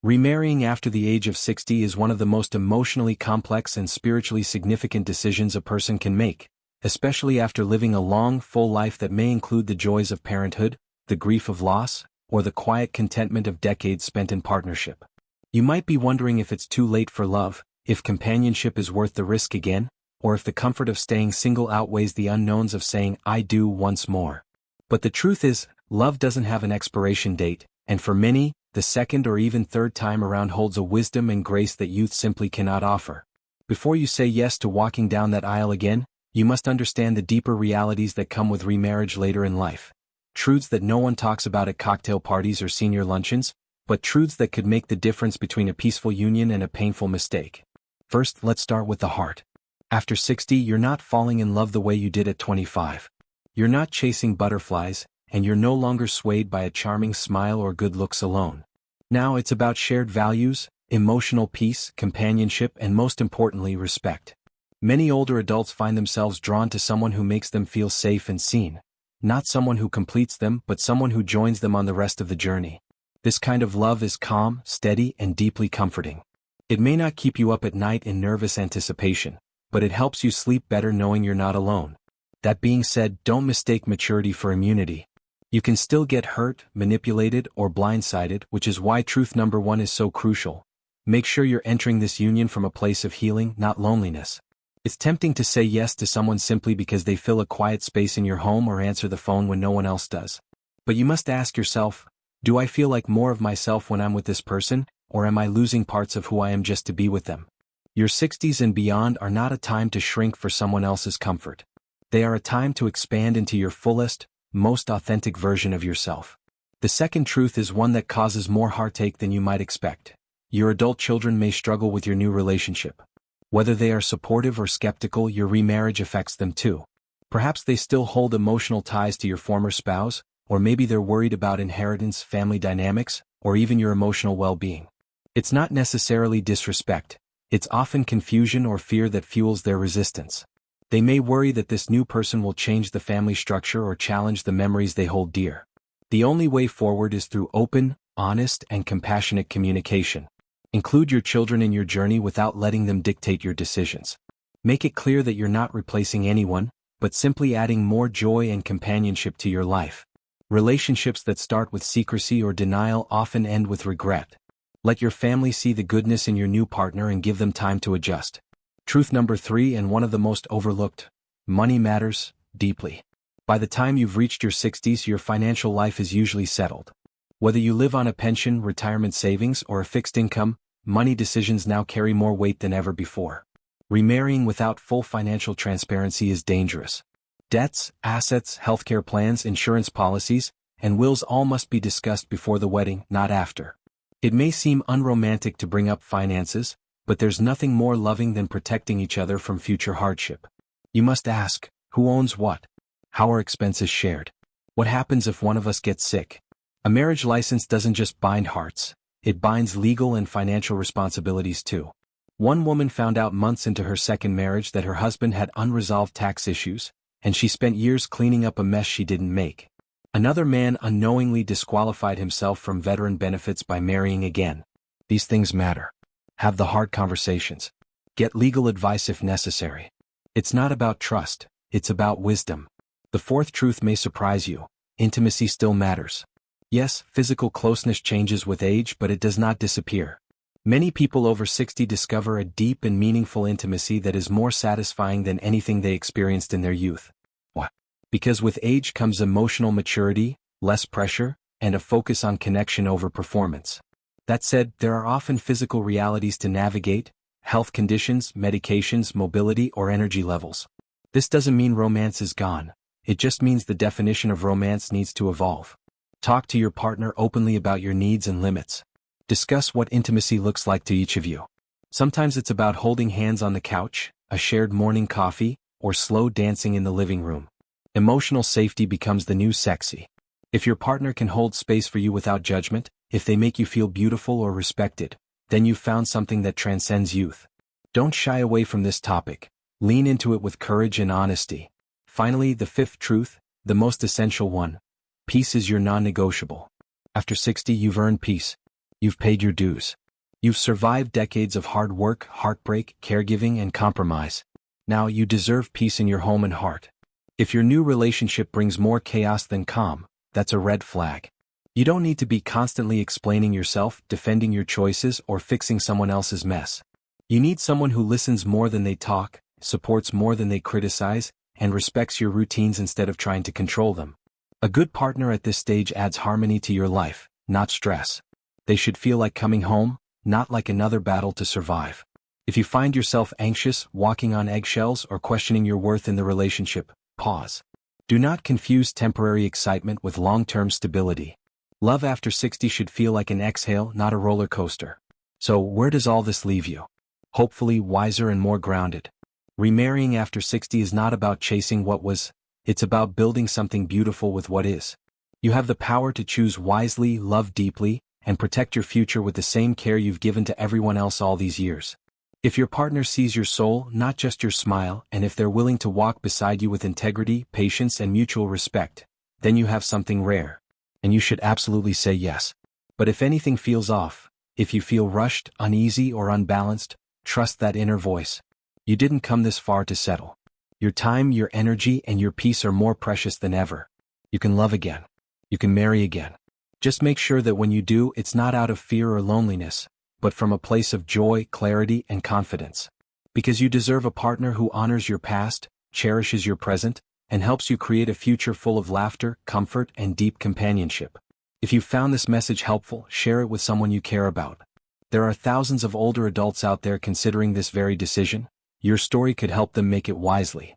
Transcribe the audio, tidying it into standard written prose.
Remarrying after the age of 60 is one of the most emotionally complex and spiritually significant decisions a person can make, especially after living a long, full life that may include the joys of parenthood, the grief of loss, or the quiet contentment of decades spent in partnership. You might be wondering if it's too late for love, if companionship is worth the risk again, or if the comfort of staying single outweighs the unknowns of saying "I do" once more. But the truth is, love doesn't have an expiration date, and for many, the second or even third time around holds a wisdom and grace that youth simply cannot offer. Before you say yes to walking down that aisle again, you must understand the deeper realities that come with remarriage later in life. Truths that no one talks about at cocktail parties or senior luncheons, but truths that could make the difference between a peaceful union and a painful mistake. First, let's start with the heart. After 60, you're not falling in love the way you did at 25. You're not chasing butterflies, and you're no longer swayed by a charming smile or good looks alone. Now it's about shared values, emotional peace, companionship, and most importantly, respect. Many older adults find themselves drawn to someone who makes them feel safe and seen. Not someone who completes them, but someone who joins them on the rest of the journey. This kind of love is calm, steady, and deeply comforting. It may not keep you up at night in nervous anticipation, but it helps you sleep better knowing you're not alone. That being said, don't mistake maturity for immunity. You can still get hurt, manipulated, or blindsided, which is why truth number one is so crucial. Make sure you're entering this union from a place of healing, not loneliness. It's tempting to say yes to someone simply because they fill a quiet space in your home or answer the phone when no one else does. But you must ask yourself, do I feel like more of myself when I'm with this person, or am I losing parts of who I am just to be with them? Your 60s and beyond are not a time to shrink for someone else's comfort. They are a time to expand into your fullest, most authentic version of yourself. The second truth is one that causes more heartache than you might expect. Your adult children may struggle with your new relationship. Whether they are supportive or skeptical, your remarriage affects them too. Perhaps they still hold emotional ties to your former spouse, or maybe they're worried about inheritance, family dynamics, or even your emotional well-being. It's not necessarily disrespect. It's often confusion or fear that fuels their resistance. They may worry that this new person will change the family structure or challenge the memories they hold dear. The only way forward is through open, honest, and compassionate communication. Include your children in your journey without letting them dictate your decisions. Make it clear that you're not replacing anyone, but simply adding more joy and companionship to your life. Relationships that start with secrecy or denial often end with regret. Let your family see the goodness in your new partner and give them time to adjust. Truth number 3, and one of the most overlooked: money matters deeply. By the time you've reached your 60s, your financial life is usually settled. Whether you live on a pension, retirement savings, or a fixed income, money decisions now carry more weight than ever before. Remarrying without full financial transparency is dangerous. Debts, assets, healthcare plans, insurance policies, and wills all must be discussed before the wedding, not after. It may seem unromantic to bring up finances, but there's nothing more loving than protecting each other from future hardship. You must ask, who owns what? How are expenses shared? What happens if one of us gets sick? A marriage license doesn't just bind hearts, it binds legal and financial responsibilities too. One woman found out months into her second marriage that her husband had unresolved tax issues, and she spent years cleaning up a mess she didn't make. Another man unknowingly disqualified himself from veteran benefits by marrying again. These things matter. Have the hard conversations. Get legal advice if necessary. It's not about trust, it's about wisdom. The fourth truth may surprise you: intimacy still matters. Yes, physical closeness changes with age, but it does not disappear. Many people over 60 discover a deep and meaningful intimacy that is more satisfying than anything they experienced in their youth. Why? Because with age comes emotional maturity, less pressure, and a focus on connection over performance. That said, there are often physical realities to navigate: health conditions, medications, mobility, or energy levels. This doesn't mean romance is gone. It just means the definition of romance needs to evolve. Talk to your partner openly about your needs and limits. Discuss what intimacy looks like to each of you. Sometimes it's about holding hands on the couch, a shared morning coffee, or slow dancing in the living room. Emotional safety becomes the new sexy. If your partner can hold space for you without judgment, if they make you feel beautiful or respected, then you've found something that transcends youth. Don't shy away from this topic. Lean into it with courage and honesty. Finally, the fifth truth, the most essential one: peace is your non-negotiable. After 60, you've earned peace. You've paid your dues. You've survived decades of hard work, heartbreak, caregiving, and compromise. Now you deserve peace in your home and heart. If your new relationship brings more chaos than calm, that's a red flag. You don't need to be constantly explaining yourself, defending your choices, or fixing someone else's mess. You need someone who listens more than they talk, supports more than they criticize, and respects your routines instead of trying to control them. A good partner at this stage adds harmony to your life, not stress. They should feel like coming home, not like another battle to survive. If you find yourself anxious, walking on eggshells, or questioning your worth in the relationship, pause. Do not confuse temporary excitement with long-term stability. Love after 60 should feel like an exhale, not a roller coaster. So, where does all this leave you? Hopefully wiser and more grounded. Remarrying after 60 is not about chasing what was, it's about building something beautiful with what is. You have the power to choose wisely, love deeply, and protect your future with the same care you've given to everyone else all these years. If your partner sees your soul, not just your smile, and if they're willing to walk beside you with integrity, patience, and mutual respect, then you have something rare. And you should absolutely say yes. But if anything feels off, if you feel rushed, uneasy, or unbalanced, trust that inner voice. You didn't come this far to settle. Your time, your energy, and your peace are more precious than ever. You can love again. You can marry again. Just make sure that when you do, it's not out of fear or loneliness, but from a place of joy, clarity, and confidence. Because you deserve a partner who honors your past, cherishes your present, and helps you create a future full of laughter, comfort, and deep companionship. If you found this message helpful, share it with someone you care about. There are thousands of older adults out there considering this very decision. Your story could help them make it wisely.